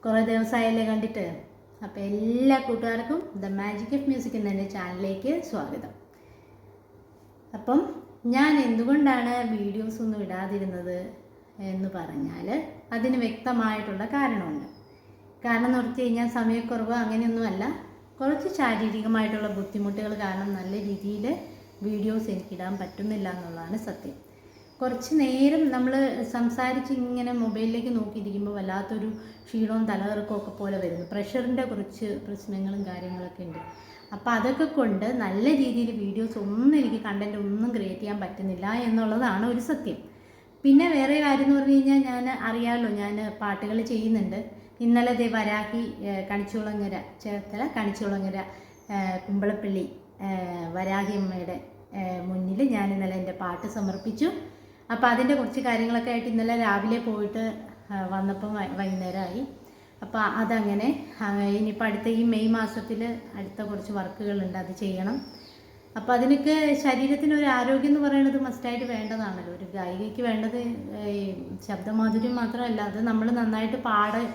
കുറേ ദിവസമായല്ലേ കണ്ടിട്ട്. അപ്പോൾ എല്ലാ കൂട്ടുകാർക്കും ദ മാജിക് ഓഫ് മ്യൂസിക് എന്ന എൻ്റെ ചാനലിലേക്ക് സ്വാഗതം. അപ്പം ഞാൻ എന്തുകൊണ്ടാണ് വീഡിയോസ് ഒന്നും ഇടാതിരുന്നത് എന്ന് പറഞ്ഞാൽ അതിന് വ്യക്തമായിട്ടുള്ള കാരണമുണ്ട്. കാരണം എന്ന് പറഞ്ഞു കഴിഞ്ഞാൽ സമയക്കുറവ് അങ്ങനെയൊന്നുമല്ല, കുറച്ച് ശാരീരികമായിട്ടുള്ള ബുദ്ധിമുട്ടുകൾ കാരണം നല്ല രീതിയിൽ വീഡിയോസ് എനിക്കിടാൻ പറ്റുന്നില്ല എന്നുള്ളതാണ് സത്യം. കുറച്ച് നേരം നമ്മൾ സംസാരിച്ച് ഇങ്ങനെ മൊബൈലിലേക്ക് നോക്കിയിരിക്കുമ്പോൾ വല്ലാത്തൊരു ക്ഷീണവും തലകറക്കവും ഒക്കെ പോലെ വരുന്നു. പ്രഷറിൻ്റെ കുറച്ച് പ്രശ്നങ്ങളും കാര്യങ്ങളൊക്കെ ഉണ്ട്. അപ്പോൾ അതൊക്കെ കൊണ്ട് നല്ല രീതിയിൽ വീഡിയോസ് ഒന്നും എനിക്ക് കണ്ടൻറ്റ് ഒന്നും ക്രിയേറ്റ് ചെയ്യാൻ പറ്റുന്നില്ല എന്നുള്ളതാണ് ഒരു സത്യം. പിന്നെ വേറെ കാര്യം എന്ന് പറഞ്ഞു കഴിഞ്ഞാൽ അറിയാമല്ലോ, ഞാൻ പാട്ടുകൾ ചെയ്യുന്നുണ്ട്. ഇന്നലെ വരാഹി കണിച്ചുകുളങ്ങര ചേർത്തല കണിച്ചുകുളങ്ങര കുമ്പളപ്പള്ളി വരാഹി അമ്മയുടെ മുന്നിൽ ഞാൻ ഇന്നലെ എൻ്റെ പാട്ട് സമർപ്പിച്ചു. അപ്പോൾ അതിൻ്റെ കുറച്ച് കാര്യങ്ങളൊക്കെ ആയിട്ട് ഇന്നലെ രാവിലെ പോയിട്ട് വന്നപ്പം വൈകുന്നേരമായി. അപ്പോൾ അതങ്ങനെ ഇനിയിപ്പോൾ അടുത്ത ഈ മെയ് മാസത്തിൽ അടുത്ത കുറച്ച് വർക്കുകളുണ്ട്, അത് ചെയ്യണം. അപ്പോൾ അതിനൊക്കെ ശരീരത്തിനൊരു ആരോഗ്യം എന്ന് പറയുന്നത് മസ്റ്റായിട്ട് വേണ്ടതാണല്ലോ. ഒരു ഗായികയ്ക്ക് വേണ്ടത് ശബ്ദമാധുര്യം മാത്രമല്ല, അത് നമ്മൾ നന്നായിട്ട്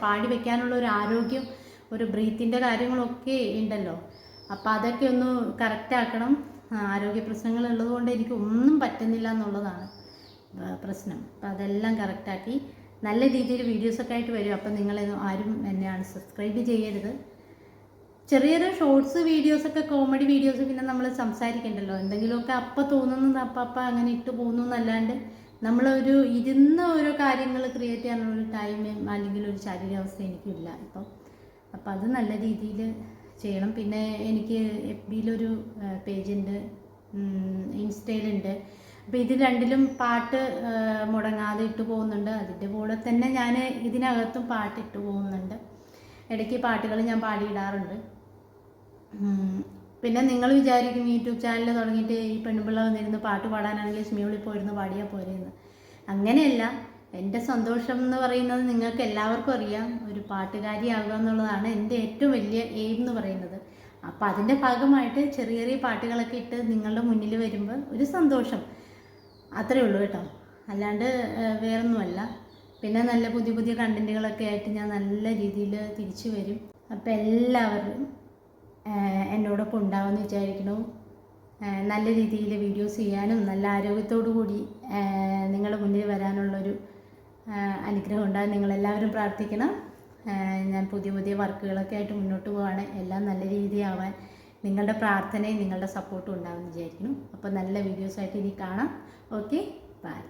പാടി വെക്കാനുള്ള ഒരു ആരോഗ്യം, ഒരു ബ്രീത്തിൻ്റെ കാര്യങ്ങളൊക്കെ ഉണ്ടല്ലോ. അപ്പോൾ അതൊക്കെ ഒന്ന് കറക്റ്റാക്കണം. ആരോഗ്യ പ്രശ്നങ്ങൾ ഉള്ളതുകൊണ്ട് എനിക്ക് ഒന്നും പറ്റുന്നില്ല എന്നുള്ളതാണ് പ്രശ്നം. അപ്പോൾ അതെല്ലാം കറക്റ്റാക്കി നല്ല രീതിയിൽ വീഡിയോസൊക്കെ ആയിട്ട് വരും. അപ്പം നിങ്ങൾ ആരും എന്നെയാണ് സബ്സ്ക്രൈബ് ചെയ്യരുത്. ചെറിയൊരു ഷോർട്സ് വീഡിയോസൊക്കെ, കോമഡി വീഡിയോസ്, പിന്നെ നമ്മൾ സംസാരിക്കണ്ടല്ലോ, എന്തെങ്കിലുമൊക്കെ അപ്പം തോന്നുന്നത് അപ്പം അങ്ങനെ ഇട്ട് പോകുന്നു എന്നല്ലാണ്ട് നമ്മളൊരു ഇരുന്ന് ഓരോ കാര്യങ്ങൾ ക്രിയേറ്റ് ചെയ്യാനുള്ളൊരു ടൈം അല്ലെങ്കിൽ ഒരു ശാരീരികാവസ്ഥ എനിക്കില്ല ഇപ്പം. അപ്പം അത് നല്ല രീതിയിൽ ചെയ്യണം. പിന്നെ എനിക്ക് FBയിലൊരു പേജുണ്ട്, ഇൻസ്റ്റയിലുണ്ട്. അപ്പോൾ ഇത് രണ്ടിലും പാട്ട് മുടങ്ങാതെ ഇട്ട് പോകുന്നുണ്ട്. അതിൻ്റെ കൂടെ തന്നെ ഞാൻ ഇതിനകത്തും പാട്ട് ഇട്ട് പോകുന്നുണ്ട്. ഇടയ്ക്ക് പാട്ടുകൾ ഞാൻ പാടിയിടാറുണ്ട്. പിന്നെ നിങ്ങൾ വിചാരിക്കും യൂട്യൂബ് ചാനൽ തുടങ്ങിയിട്ട് ഈ പെൺപിള്ള വന്നിരുന്ന് പാട്ട് പാടാനാണെങ്കിൽ സ്മ്യൂളിൽ പോയിരുന്ന് പാടിയാൽ പോരെയെന്ന്. അങ്ങനെയല്ല. എൻ്റെ സന്തോഷം എന്ന് പറയുന്നത് നിങ്ങൾക്ക് എല്ലാവർക്കും അറിയാം, ഒരു പാട്ടുകാരിയാകുക എന്നുള്ളതാണ് എൻ്റെ ഏറ്റവും വലിയ എയിം എന്ന് പറയുന്നത്. അപ്പോൾ അതിൻ്റെ ഭാഗമായിട്ട് ചെറിയ ചെറിയ പാട്ടുകളൊക്കെ ഇട്ട് നിങ്ങളുടെ മുന്നിൽ വരുമ്പോൾ ഒരു സന്തോഷം, അത്രയേ ഉള്ളൂ കേട്ടോ, അല്ലാണ്ട് വേറൊന്നുമല്ല. പിന്നെ നല്ല പുതിയ പുതിയ കണ്ടൻറ്റുകളൊക്കെ ആയിട്ട് ഞാൻ നല്ല രീതിയിൽ തിരിച്ചു വരും. അപ്പോൾ എല്ലാവരും എന്നോടൊപ്പം ഉണ്ടാവുമെന്ന് വിചാരിക്കുന്നു. നല്ല രീതിയിൽ വീഡിയോസ് ചെയ്യാനും നല്ല ആരോഗ്യത്തോടു കൂടി നിങ്ങളുടെ മുന്നിൽ വരാനുള്ളൊരു അനുഗ്രഹം ഉണ്ടാകും. നിങ്ങളെല്ലാവരും പ്രാർത്ഥിക്കണം. ഞാൻ പുതിയ പുതിയ വർക്കുകളൊക്കെ ആയിട്ട് മുന്നോട്ട് പോവാണ്. എല്ലാം നല്ല രീതിയാവാൻ നിങ്ങളുടെ പ്രാർത്ഥനയും നിങ്ങളുടെ സപ്പോർട്ടും ഉണ്ടാകുമെന്ന് വിചാരിക്കുന്നു. അപ്പോൾ നല്ല വീഡിയോസായിട്ട് ഇനി കാണാം. Okay, by.